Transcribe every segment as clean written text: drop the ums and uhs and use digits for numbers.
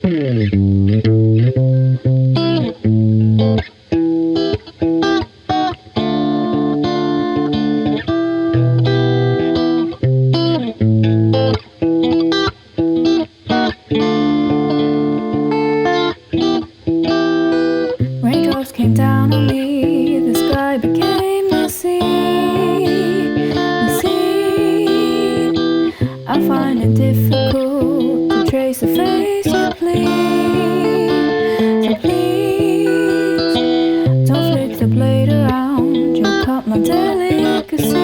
Raindrops came down on me, the sky became the sea. I find it difficult to trace a face you please. So please, don't flick the blade around, you'll cut my delicacy.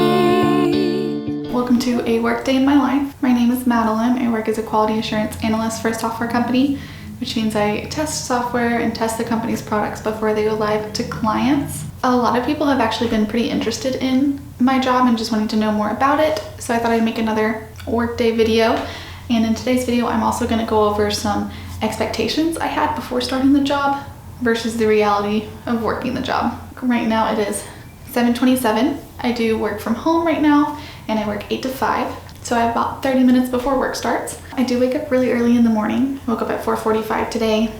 Welcome to a workday in my life. My name is Madeline. I work as a Quality Assurance Analyst for a software company, which means I test software and test the company's products before they go live to clients. A lot of people have actually been pretty interested in my job and just wanting to know more about it, so I thought I'd make another workday video. And in today's video, I'm also going to go over some expectations I had before starting the job versus the reality of working the job. Right now it is 7:27. I do work from home right now, and I work 8 to 5. So I have about 30 minutes before work starts. I do wake up really early in the morning. I woke up at 4:45 today,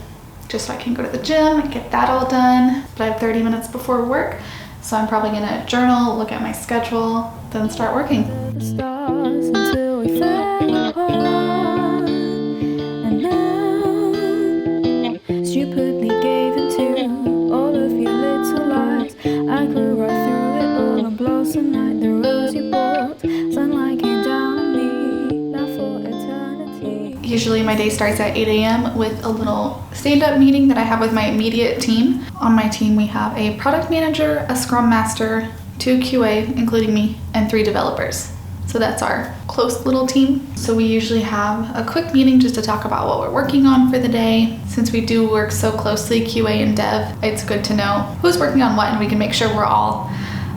just so I can go to the gym and get that all done. But I have 30 minutes before work, so I'm probably gonna journal, look at my schedule, then start working. The stars until we fell apart, and now stupidly gave into all of your little lies. I grew right through it all and blossomed like the rose you bought. Sunlight came down on me, now for eternity. Usually my day starts at 8 a.m. with a little stand-up meeting that I have with my immediate team. On my team we have a product manager, a scrum master, 2 QA, including me, and 3 developers. So that's our close little team. So we usually have a quick meeting just to talk about what we're working on for the day. Since we do work so closely, QA and dev, it's good to know who's working on what and we can make sure we're all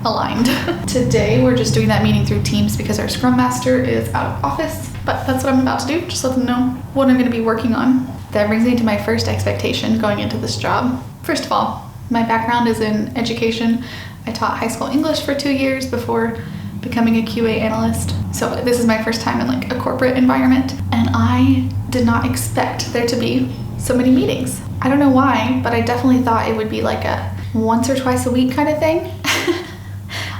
aligned. Today we're just doing that meeting through Teams because our scrum master is out of office, but that's what I'm about to do, just let them know what I'm going to be working on. That brings me to my first expectation going into this job. First of all, my background is in education. I taught high school English for 2 years before becoming a QA analyst. So this is my first time in like a corporate environment, and I did not expect there to be so many meetings. I don't know why, but I definitely thought it would be like a once or twice a week kind of thing.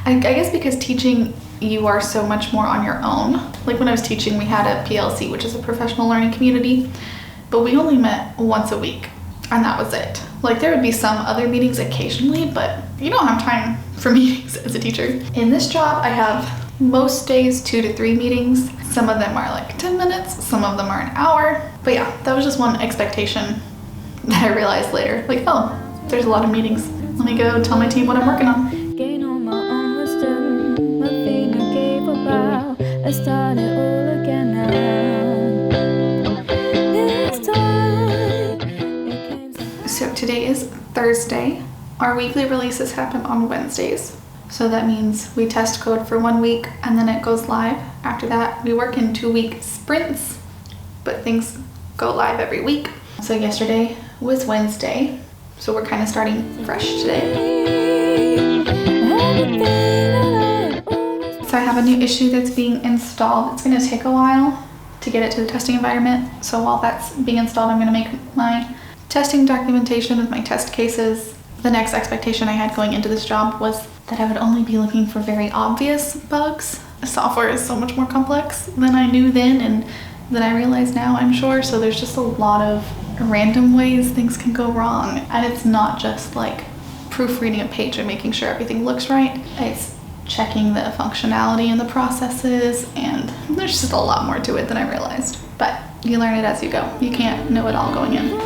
I guess because teaching, you are so much more on your own. Like when I was teaching, we had a PLC, which is a professional learning community, but we only met once a week, and that was it. Like there would be some other meetings occasionally, but you don't have time for meetings as a teacher. In this job, I have most days 2 to 3 meetings. Some of them are like 10 minutes, some of them are an hour. But yeah, that was just one expectation that I realized later. Like, oh, there's a lot of meetings. Let me go tell my team what I'm working on. Gain all my own wisdom, nothing I gave about. I start it all again now. This time it came So today is Thursday. Our weekly releases happen on Wednesdays. So that means we test code for 1 week and then it goes live. After that, we work in 2-week sprints, but things go live every week. So yesterday was Wednesday, so we're kind of starting fresh today. So I have a new issue that's being installed. It's gonna take a while to get it to the testing environment. So while that's being installed, I'm gonna make my testing documentation with my test cases. The next expectation I had going into this job was that I would only be looking for very obvious bugs. Software is so much more complex than I knew then and than I realize now, I'm sure. So there's just a lot of random ways things can go wrong. And it's not just like proofreading a page and making sure everything looks right. It's checking the functionality and the processes, and there's just a lot more to it than I realized. But you learn it as you go. You can't know it all going in.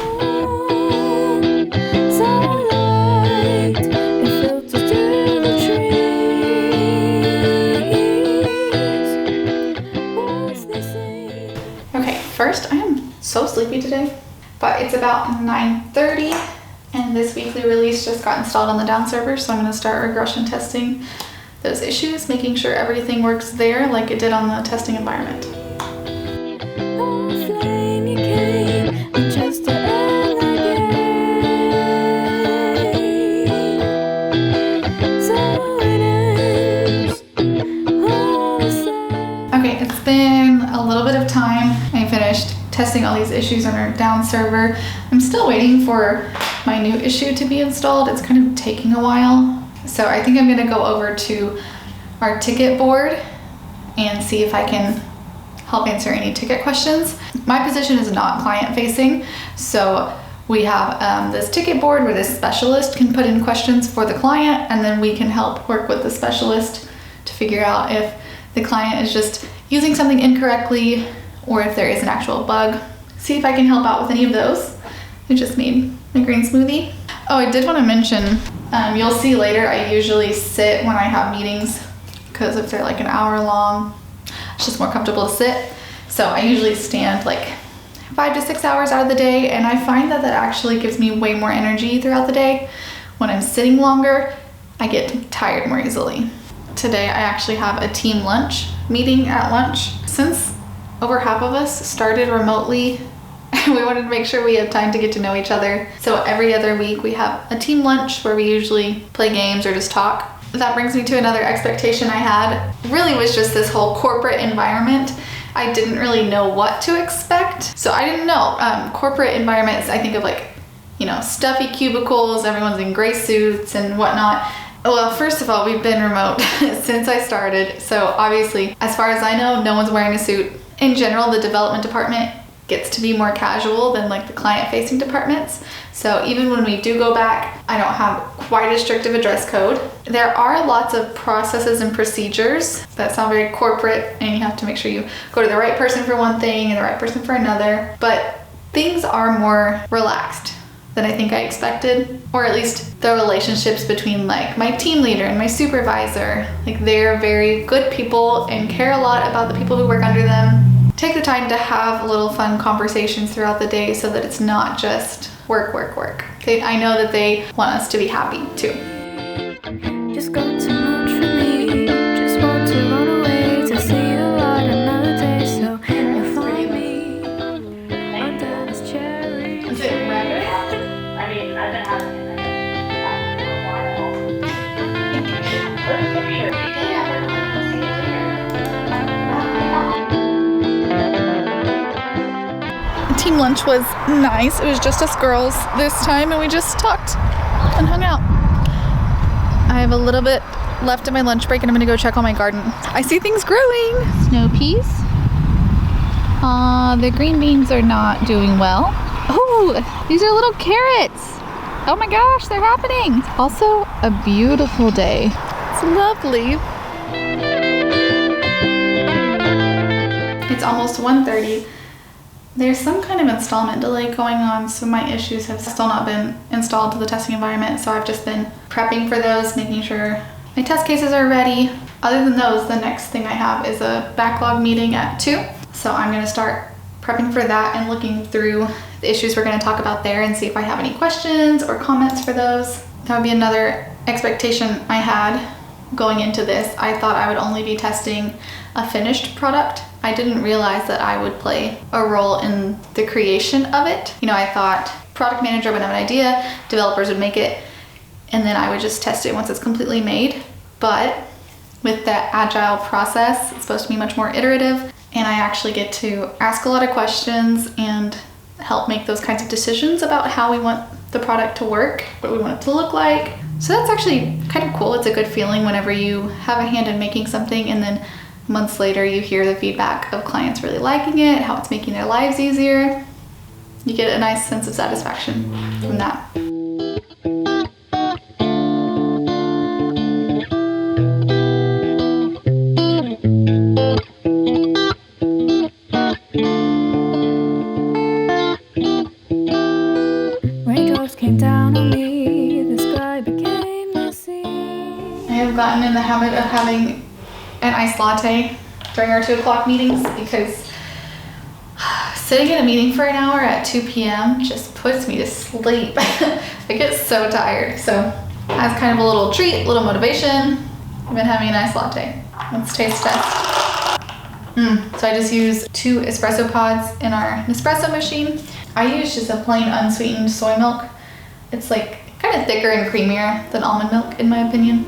First, I am so sleepy today, but it's about 9:30 and this weekly release just got installed on the down server, so I'm going to start regression testing those issues, making sure everything works there like it did on the testing environment. Okay, it's been a little bit of time. I finished test testing all these issues on our down server. I'm still waiting for my new issue to be installed. It's kind of taking a while. So I think I'm gonna go over to our ticket board and see if I can help answer any ticket questions. My position is not client facing, so we have this ticket board where this specialist can put in questions for the client, and then we can help work with the specialist to figure out if the client is just using something incorrectly or if there is an actual bug. See if I can help out with any of those. I just made my green smoothie. Oh, I did want to mention, you'll see later I usually sit when I have meetings, because if they're like an hour long, it's just more comfortable to sit. So I usually stand like 5 to 6 hours out of the day, and I find that that actually gives me way more energy throughout the day. When I'm sitting longer, I get tired more easily. Today I actually have a team lunch meeting at lunch. Since over half of us started remotely, we wanted to make sure we had time to get to know each other. So every other week we have a team lunch where we usually play games or just talk. That brings me to another expectation I had. Really was just this whole corporate environment. I didn't really know what to expect. So I didn't know. Corporate environments, I think of like, you know, stuffy cubicles, everyone's in gray suits and whatnot. Well, first of all, we've been remote since I started. So obviously, as far as I know, no one's wearing a suit. In general, the development department gets to be more casual than like the client-facing departments. So even when we do go back, I don't have quite as strict of a dress code. There are lots of processes and procedures that sound very corporate, and you have to make sure you go to the right person for one thing and the right person for another. But things are more relaxed than I think I expected, or at least the relationships between like my team leader and my supervisor. Like, they're very good people and care a lot about the people who work under them. Take the time to have little fun conversations throughout the day so that it's not just work, work, work. I know that they want us to be happy too. Just got too much for me. Just want to run away to see the light another day. So you'll find me under this cherry. Is it red? I mean, I've been having it for a while. Let's picture. Team lunch was nice. It was just us girls this time, and we just talked and hung out. I have a little bit left of my lunch break, and I'm gonna go check on my garden. I see things growing. Snow peas. The green beans are not doing well. Oh, these are little carrots. Oh my gosh, they're happening. Also a beautiful day. It's lovely. It's almost 1:30. There's some kind of installment delay going on, so my issues have still not been installed to the testing environment, so I've just been prepping for those, making sure my test cases are ready. Other than those, the next thing I have is a backlog meeting at 2, so I'm going to start prepping for that and looking through the issues we're going to talk about there and see if I have any questions or comments for those. That would be another expectation I had going into this. I thought I would only be testing a finished product. I didn't realize that I would play a role in the creation of it. You know, I thought product manager would have an idea, developers would make it, and then I would just test it once it's completely made. But with that agile process, it's supposed to be much more iterative, and I actually get to ask a lot of questions and help make those kinds of decisions about how we want the product to work, what we want it to look like. So that's actually kind of cool. It's a good feeling whenever you have a hand in making something, and then months later you hear the feedback of clients really liking it, how it's making their lives easier. You get a nice sense of satisfaction from that. Raindrops came down on me. The sky became the sea. I have gotten in the habit of having an iced latte during our 2 o'clock meetings, because sitting in a meeting for an hour at 2 p.m. just puts me to sleep. I get so tired. So as kind of a little treat, a little motivation, I've been having a nice latte. Let's taste test. So I just use 2 espresso pods in our Nespresso machine. I use just a plain unsweetened soy milk. It's like kind of thicker and creamier than almond milk in my opinion.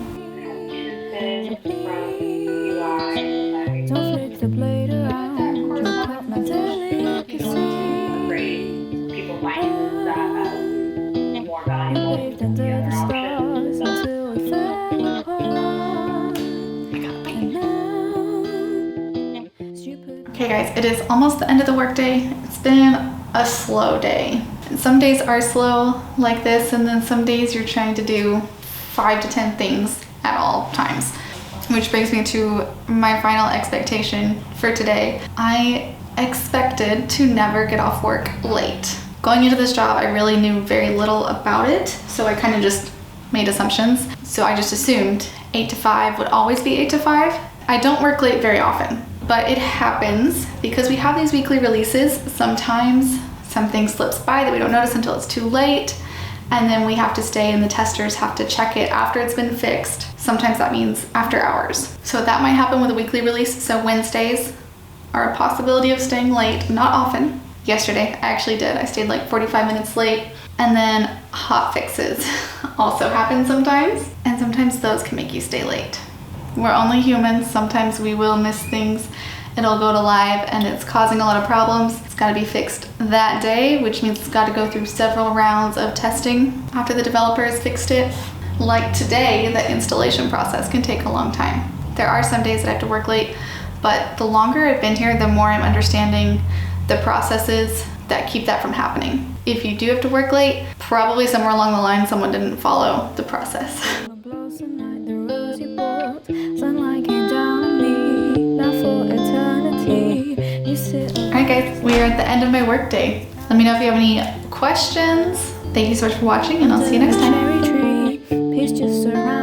Don't flick the blade around. Drop out my delicacy. that as more valuable We lived under the stars until we fell apart. And now, stupid. Okay guys, it is almost the end of the workday. It's been a slow day. And some days are slow like this, and then some days you're trying to do 5 to 10 things at all times. Which brings me to my final expectation for today. I expected to never get off work late. Going into this job, I really knew very little about it, so I kind of just made assumptions. So I just assumed 8 to 5 would always be 8 to 5. I don't work late very often, but it happens because we have these weekly releases. Sometimes something slips by that we don't notice until it's too late, and then we have to stay and the testers have to check it after it's been fixed. Sometimes that means after hours. So that might happen with a weekly release. So Wednesdays are a possibility of staying late, not often. Yesterday, I actually did. I stayed like 45 minutes late. And then hot fixes also happen sometimes. And sometimes those can make you stay late. We're only humans. Sometimes we will miss things. It'll go to live and it's causing a lot of problems. It's got to be fixed that day, which means it's got to go through several rounds of testing after the developer has fixed it. Like today, the installation process can take a long time. There are some days that I have to work late, but the longer I've been here, the more I'm understanding the processes that keep that from happening. If you do have to work late, probably somewhere along the line someone didn't follow the process. Sunlight came down on me, now for eternity. You sit. Alright guys, we are at the end of my work day. Let me know if you have any questions. Thank you so much for watching, and I'll see you next time. Cherry tree, peace just surrounds.